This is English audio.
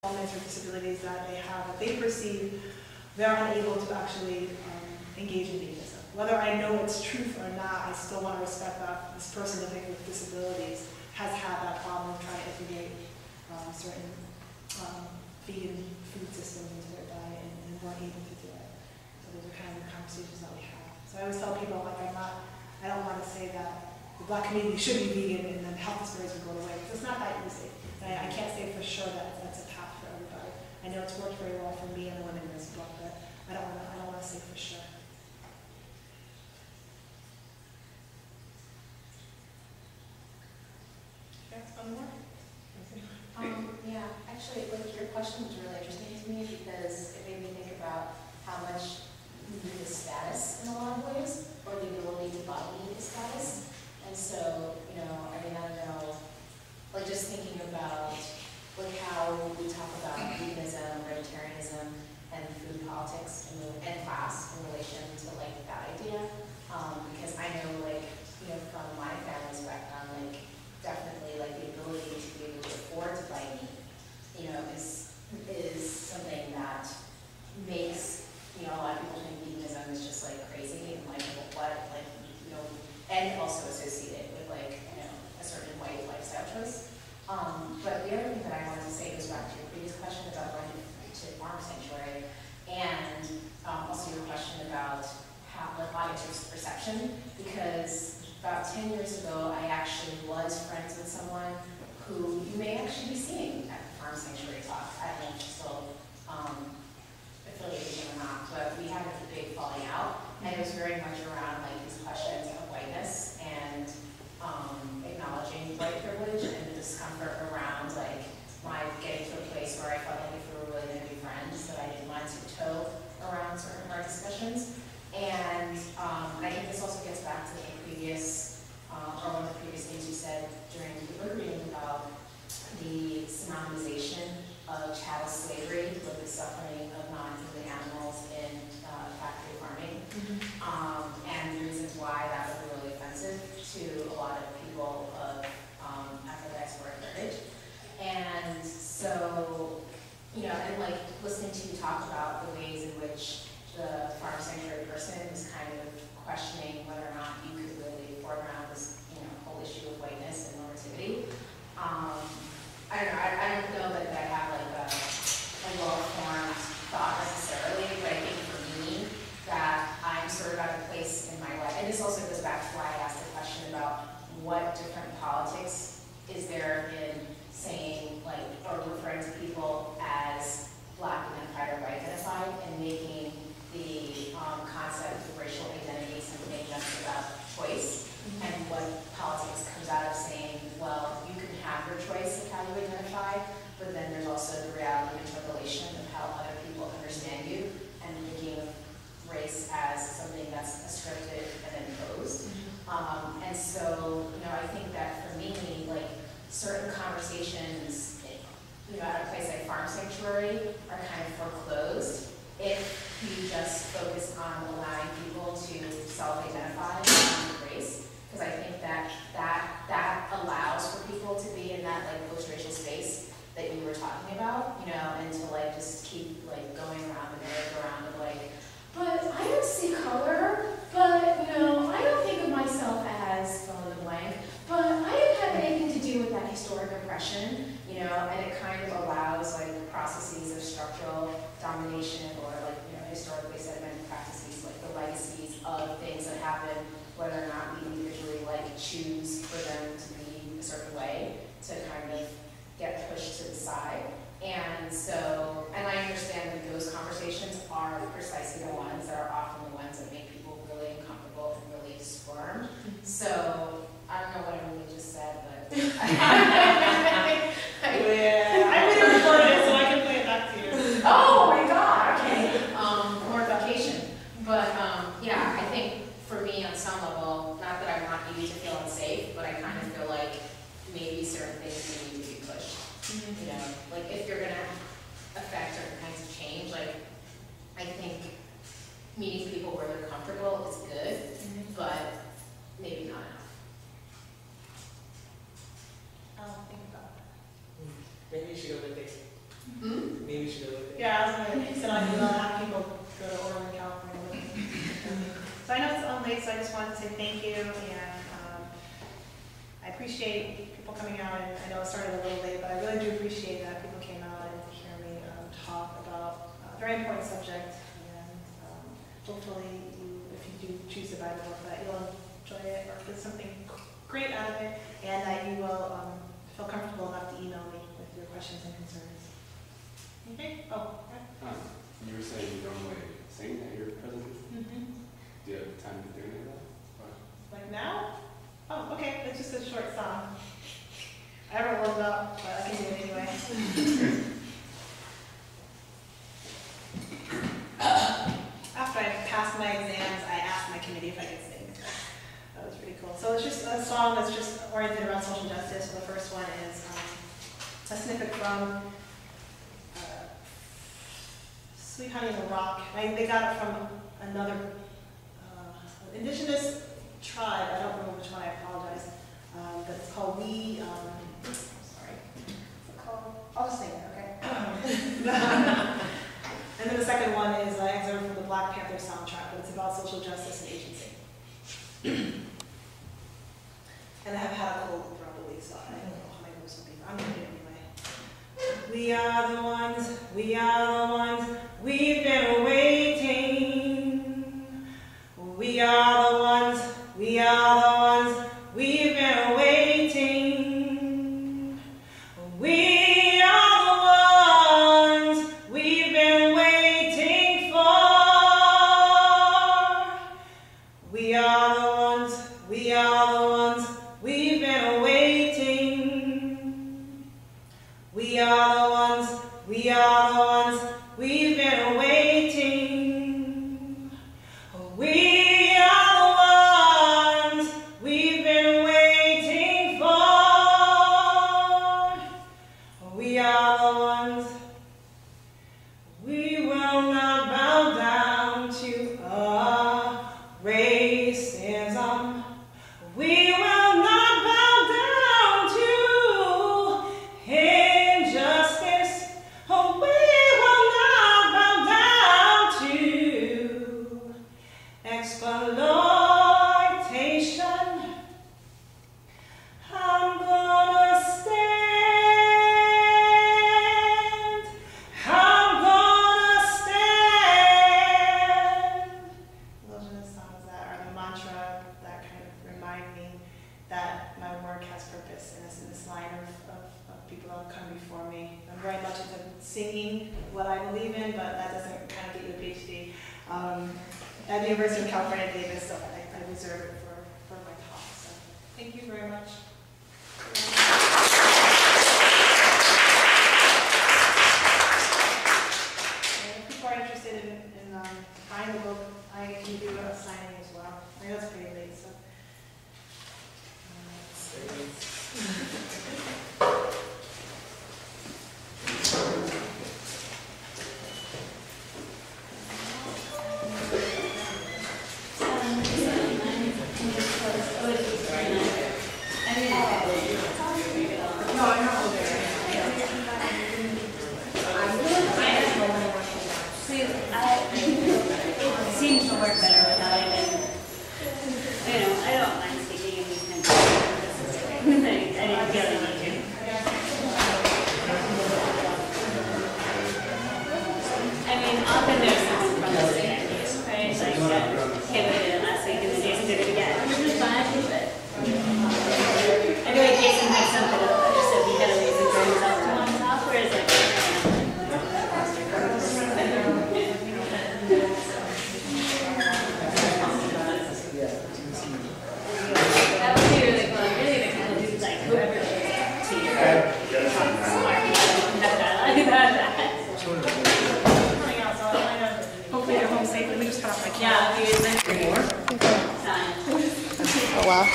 ailments or disabilities that they have, that they perceive they're unable to actually engage in veganism. Whether I know it's truth or not, I still want to respect that this person living with disabilities has had that problem of trying to integrate certain vegan food systems into their diet and weren't able to do it. So those are kind of the conversations that we have. So I always tell people, like, I don't want to say that the Black community should be vegan and then health disparities will go away, because it's not that easy. And I can't say for sure that that's a path for everybody. I know it's worked very well for me and the women in this book, but I don't want to say for sure. One more? Yeah, actually, like, your question was really interesting to me because it made me think about how much we need the status in a lot of ways, or the ability to body the status. And so, you know, I mean, I don't know, like, just thinking about like how we talk about veganism, vegetarianism, and food politics and class in relation to like that idea. Because I know, like, you know, from my family's background, like, definitely like the ability to be able to afford to buy meat, you know, is something that makes, you know, a lot of people think veganism is just like crazy and like what, like, you know, and also associated with like, you know, a certain white lifestyle choice. But the other thing that I wanted to say goes back to your previous question about going to farm sanctuary, and also your question about how like audience perception, because about 10 years ago, I actually was friends with someone who you may actually be seeing at the Farm Sanctuary talk. I don't know if she's still affiliated with him or not, but we had a big falling out, and it was very much around like these questions of whiteness and acknowledging white privilege and the discomfort around like my getting to a place where I felt like if we were really going to be friends, that I didn't want to toe around certain hard discussions. And I think this also gets back to the previous, or one of the previous things you said during the book reading about the synonymization of chattel slavery with the suffering of non-human animals in factory farming, and the reasons why that would be really offensive to a lot of people of African export heritage. And so, you know, and like listening to you talk about the ways in which the farm sanctuary person was kind of questioning whether or not you could really forward around this, you know, whole issue of whiteness and normativity. I don't know that I have like a well-formed thought necessarily, but I think for me that I'm sort of at a place in my life, and this also goes back to why I asked the question about what different politics is there in saying like, or referring to people as Black identified or white identified, and making the concept of racial identity something just about choice, and what politics comes out of saying, well, you can have your choice of how you identify, but then there's also the reality of interpolation of how other people understand you, and thinking of race as something that's scripted and imposed. And so, you know, I think that for me, like, certain conversations, you know, at a place like Farm Sanctuary are kind of foreclosed if you just focus on allowing people to self-identify with race, because I think that allows for people to be in that like post-racial space that you were talking about, you know, and to like just keep like going around the merry-go-round of like, but I don't see color, but you know, I don't think of myself as fill in the blank, but I didn't have anything to do with that historic oppression, you know, and it kind of allows like processes of structural domination or like, you know, historically sedimented practices, like the legacies of things that happen, whether or not we individually like choose for them to be a certain way, to kind of get pushed to the side. And so, and I understand that those conversations are precisely the ones that are often the ones that make people really uncomfortable and really squirm. So, I don't know what I really just said, but Yeah, I would have recorded it so I can play it back to you. Oh my God, okay. More vacation. But yeah, I think for me on some level, not that I want you to feel unsafe, but I kind of feel like maybe certain things need to be pushed. You know, like if you're gonna affect certain kinds of change, like I think meeting people where they're comfortable is good, but maybe not enough. thought you have people go to Oakland, California. So I know it's on late, so I just wanted to say thank you, and I appreciate people coming out, and I know it started a little late, but I really do appreciate that people came out and to hear me talk about a very important subject, and hopefully if you do choose to buy the book, that you'll enjoy it, or get something great out of it, and that you will feel comfortable enough to email me with your questions and concerns. Okay? Oh, okay. You were saying you normally sing at your presentation? Mm-hmm. Do you have time to do any of that? Like now? Oh, okay. It's just a short song. I haven't warmed up, but I can do it anyway. After I passed my exams, I asked my committee if I could sing. That was pretty cool. So it's just a song that's just oriented around social justice. So the first one is a snippet from Sweet Honey in the Rock. They got it from another indigenous tribe. I don't remember which one, I apologize. But it's called sorry. What's it called? I'll just sing it, okay? And then the second one is an excerpt from the Black Panther soundtrack, but it's about social justice and agency. And I have had a cold throughout the week, so I don't know how my voice will be, but I'm going to do it anyway. We are the ones, we are the ones, we've been waiting. We are the ones, we are the ones, we've been waiting. We are the ones we've been waiting for. We are the ones, we are the ones we've been waiting. We are the ones, we are the ones we've been waiting. We are the ones we've been waiting for. We are the ones. We will not bow down to racism. We will not bow down to injustice. We will not bow down to exploitation. I'm gonna stand. I'm gonna stand. Those are the songs that are the mantra that kind of remind me that my work has purpose, and it's in this line of people that have come before me. I'm very much into singing what I believe in, but that doesn't kind of get you a PhD. At the University of California, Davis, so I reserve it for my talk. So thank you very much. And if people are interested in buying the book, I can do a signing as well. I know it's pretty late, so. It seems to work better without even, I don't mind speaking in these kinds of things. I didn't feel the need to. I mean, often there's someone from the city, right? Like, Kim did it last week and then Jason did it again. Which was fine, but I feel like Jason had something up there, so he had a reason for himself to want to talk, whereas like, that would be really cool. Really the kind of dudes like whoever is to your smart people about that. Hopefully you're home safe. Let me just cut off my camera. Yeah, Oh, wow.